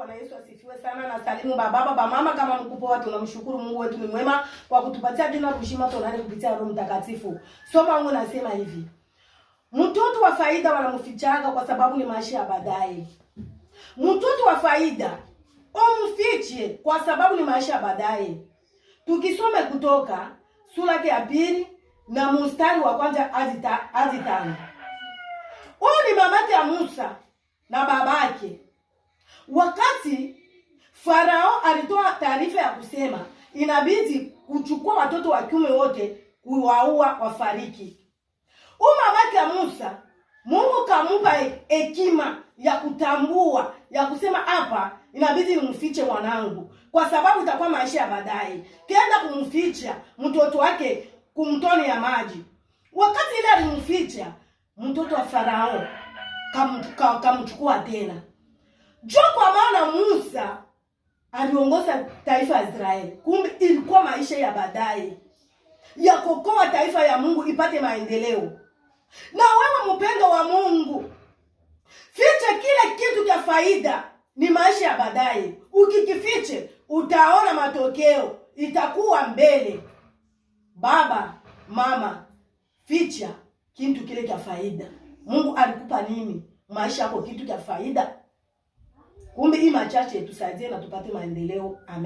Bwana Yesu asifiwe sana. Na salimu baba mama kama mkupo watu, tunamshukuru Mungu wetu ni mwema kwa kutupatia tena kushima tonani kupitia Roho Mtakatifu. Soma wangu nasema hivi. Mtoto wa faida wanamfichanga kwa sababu ni maisha ya baadaye. Mtoto wa faida umfiche kwa sababu ni maisha ya baadaye. Tukisome Kutoka sura ya 2 na mstari wa kwanza hadi 5. Huyu ni mamake ya Musa na babake. Wakati Farao alitoa taarifa ya kusema inabidi kuchukua watoto wa kiume wote kuwaua wafariki. Huyu mamake ya Musa, Mungu kamupa hekima ya kutambua ya kusema hapa inabidi nimfiche mwanangu kwa sababu itakuwa maisha ya baadaye. Kaenda kumficha mtoto wake kumtoni ya maji. Wakati ile alimficha, mtoto wa Farao kamchukua tena. Kwa maana Musa aliongoza taifa la Israeli. Kumbe ilikuwa maisha ya baadaye ya kuokoa taifa ya Mungu ipate maendeleo. Na wewe mpendo wa Mungu, ficha kile kitu cha faida, ni maisha ya baadaye. Ukikifiche utaona matokeo, itakuwa mbele. Baba, mama, ficha kitu kile cha faida. Mungu alikupa nini? Maisha yako kitu cha faida. Kumbe hii machache tusaidie na tupate maendeleo. Amen.